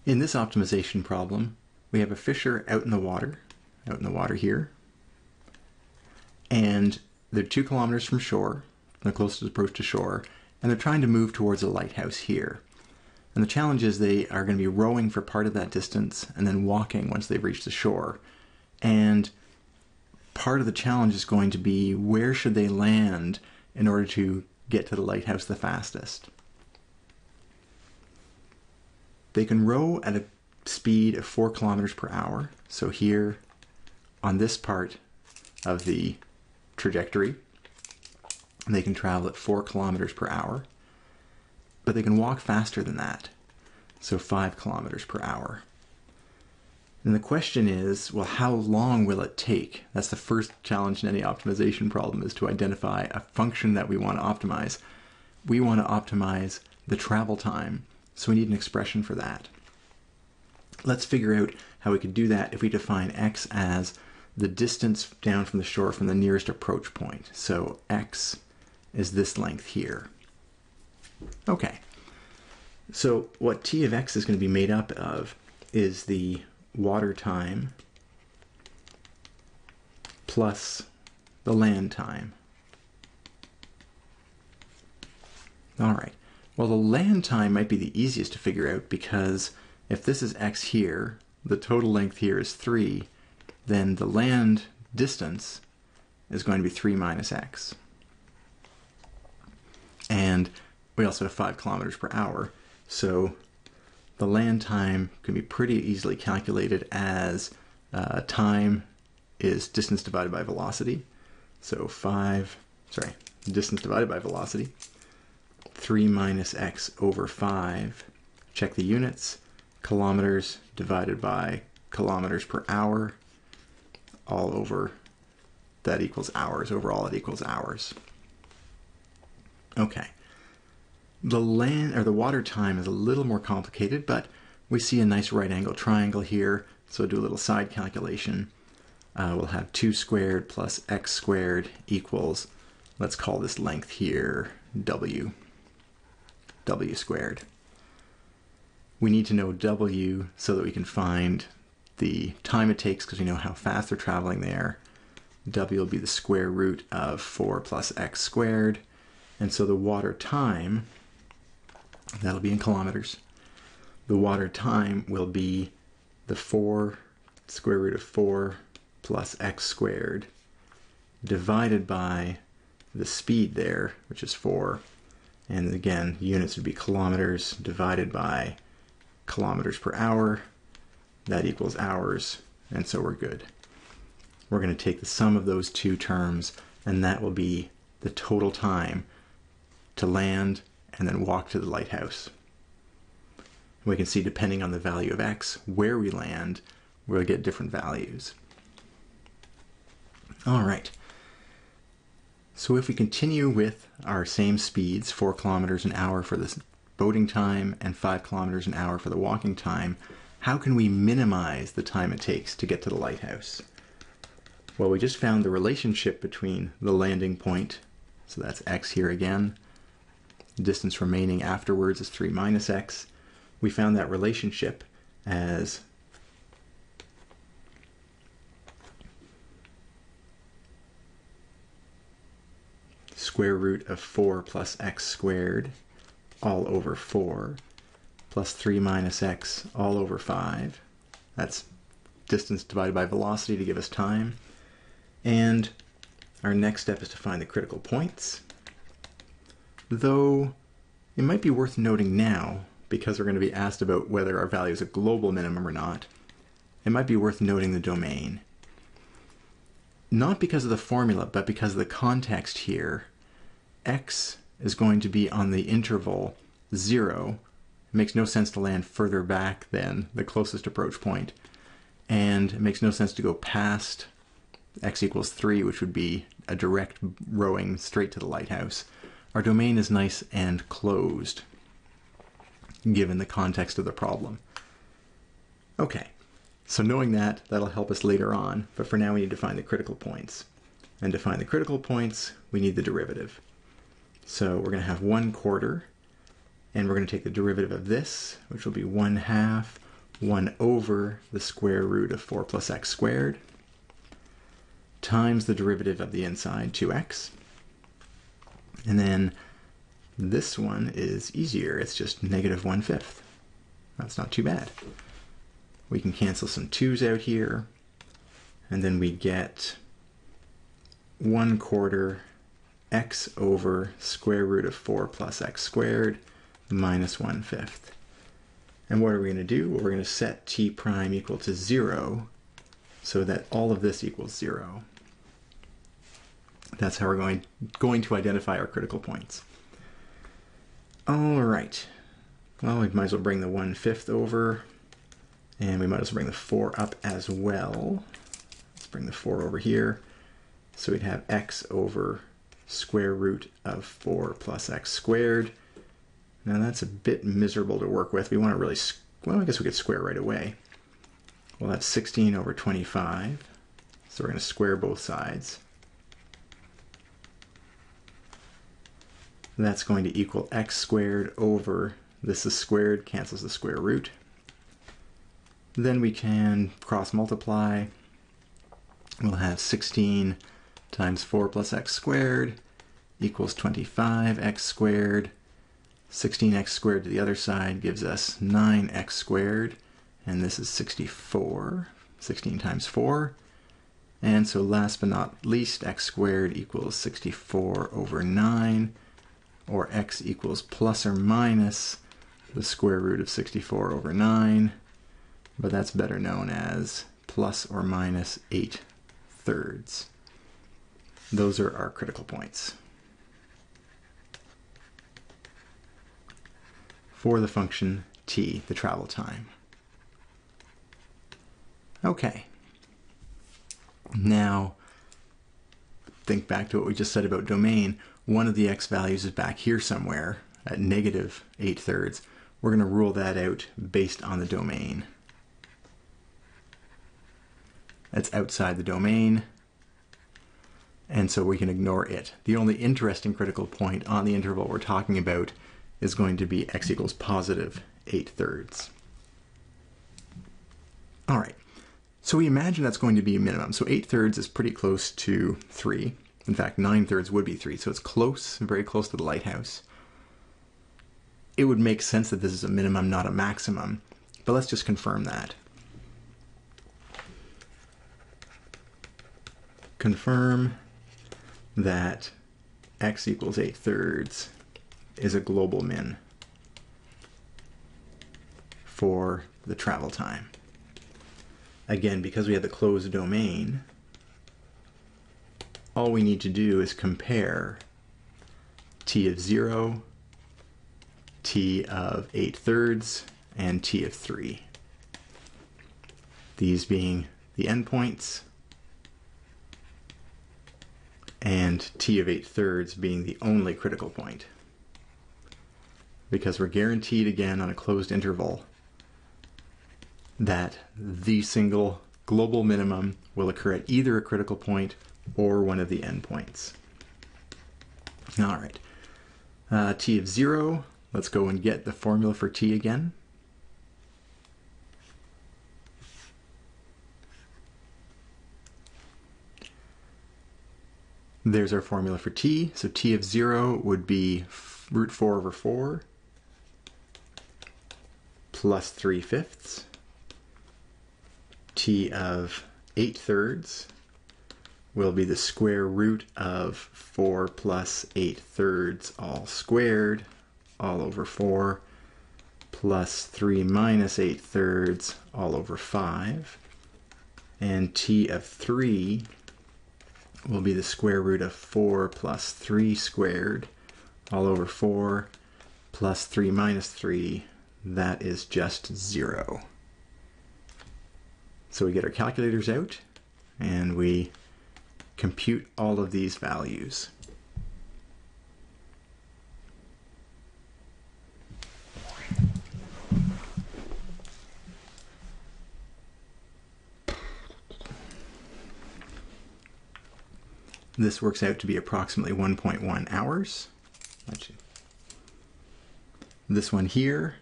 In this optimization problem, we have a fisher out in the water here, and they're 2 kilometers from shore, the closest approach to shore, and they're trying to move towards a lighthouse here. And the challenge is they are going to be rowing for part of that distance and then walking once they've reached the shore. And part of the challenge is going to be where should they land in order to get to the lighthouse the fastest. They can row at a speed of 4 kilometers per hour. So here on this part of the trajectory, they can travel at 4 kilometers per hour, but they can walk faster than that, so 5 kilometers per hour. And the question is, well, how long will it take? That's the first challenge in any optimization problem, is to identify a function that we want to optimize. We want to optimize the travel time, so we need an expression for that. Let's figure out how we could do that if we define x as the distance down from the shore from the nearest approach point. So x is this length here. Okay, so what t of x is going to be made up of is the water time plus the land time. All right, well, the land time might be the easiest to figure out, because if this is x here, the total length here is 3, then the land distance is going to be 3 minus x. And we also have 5 kilometers per hour, so the land time can be pretty easily calculated as time is distance divided by velocity. So distance divided by velocity, 3 minus x over 5, check the units, kilometers divided by kilometers per hour, all over, that equals hours. Overall it equals hours. Okay. The water time is a little more complicated, but we see a nice right angle triangle here, so do a little side calculation. We'll have 2 squared plus x squared equals, let's call this length here w squared. We need to know w so that we can find the time it takes, because we know how fast they're traveling there. W will be the square root of 4 plus x squared, and so the water time, that'll be in kilometers. The water time will be the square root of 4 plus x squared divided by the speed there, which is 4. And again, units would be kilometers divided by kilometers per hour. That equals hours, and so we're good. We're going to take the sum of those two terms, and that will be the total time to land and then walk to the lighthouse. We can see, depending on the value of x, where we land, we'll get different values. All right. So if we continue with our same speeds, 4 kilometers an hour for the boating time and 5 kilometers an hour for the walking time, how can we minimize the time it takes to get to the lighthouse? Well, we just found the relationship between the landing point, so that's x here again. The distance remaining afterwards is 3 minus x. We found that relationship as square root of 4 plus x squared all over 4 plus 3 minus x all over 5. That's distance divided by velocity to give us time. And our next step is to find the critical points. Though it might be worth noting now, because we're going to be asked about whether our value is a global minimum or not, it might be worth noting the domain. Not because of the formula, but because of the context here. X is going to be on the interval 0. It makes no sense to land further back than the closest approach point. And it makes no sense to go past x equals 3, which would be a direct rowing straight to the lighthouse. Our domain is nice and closed, given the context of the problem. Okay, so knowing that, that'll help us later on, but for now we need to find the critical points. And to find the critical points, we need the derivative. So we're going to have 1/4, and we're going to take the derivative of this, which will be 1/2 1 over the square root of 4 plus x squared times the derivative of the inside, 2x. And then this one is easier. It's just negative 1/5. That's not too bad. We can cancel some 2's out here, and then we get 1/4 x over square root of 4 plus x squared minus 1/5. And what are we going to do? Well, we're going to set t prime equal to 0 so that all of this equals 0. That's how we're going to identify our critical points. All right. Well, we might as well bring the 1/5 over, and we might as well bring the 4 up as well. Let's bring the 4 over here. So we'd have x over square root of 4 plus x squared. Now that's a bit miserable to work with. We want to really, well, I guess we could square right away. We'll have 16 over 25. So we're going to square both sides. That's going to equal x squared over, this is squared, cancels the square root. Then we can cross multiply. We'll have 16 times 4 plus x squared equals 25x squared. 16x squared to the other side gives us 9x squared, and this is 64. 16 times 4. And so last but not least, x squared equals 64 over 9, or x equals plus or minus the square root of 64 over 9, but that's better known as plus or minus 8/3. Those are our critical points for the function t, the travel time. Okay. Now, think back to what we just said about domain. One of the x values is back here somewhere at negative 8/3. We're going to rule that out based on the domain. That's outside the domain, and so we can ignore it. The only interesting critical point on the interval we're talking about is going to be x equals positive 8/3. All right, so we imagine that's going to be a minimum. So 8/3 is pretty close to 3. In fact, 9/3 would be 3, so it's close, very close to the lighthouse. It would make sense that this is a minimum, not a maximum, but let's just confirm that. Confirm that x equals 8/3 is a global min for the travel time. Again, because we have the closed domain, all we need to do is compare t of 0, t of 8/3, and t of 3. These being the endpoints, and t of 8/3 being the only critical point. Because we're guaranteed, again, on a closed interval, that the single global minimum will occur at either a critical point or one of the endpoints. All right, t of 0, let's go and get the formula for t again. There's our formula for t. So t of 0 would be root 4 over 4 plus 3/5. T of 8/3 will be the square root of 4 plus 8/3 all squared, all over 4, plus 3 minus 8/3 all over 5. And t of 3 will be the square root of 4 plus 3 squared, all over 4, plus 3 minus 3, that is just 0. So we get our calculators out, and we compute all of these values. This works out to be approximately 1.1 hours. This one here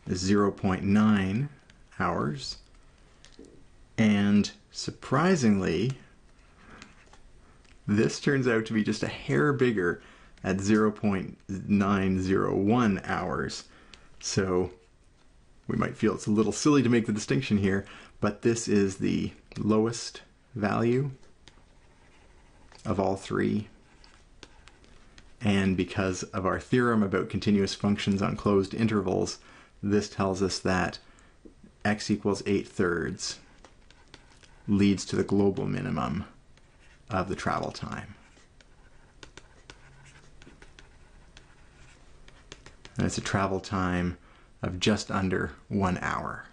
is 0.9 hours. And surprisingly, this turns out to be just a hair bigger at 0.901 hours. So we might feel it's a little silly to make the distinction here, but this is the lowest value of all three. And because of our theorem about continuous functions on closed intervals, this tells us that x equals 8/3 leads to the global minimum of the travel time. And it's a travel time of just under 1 hour.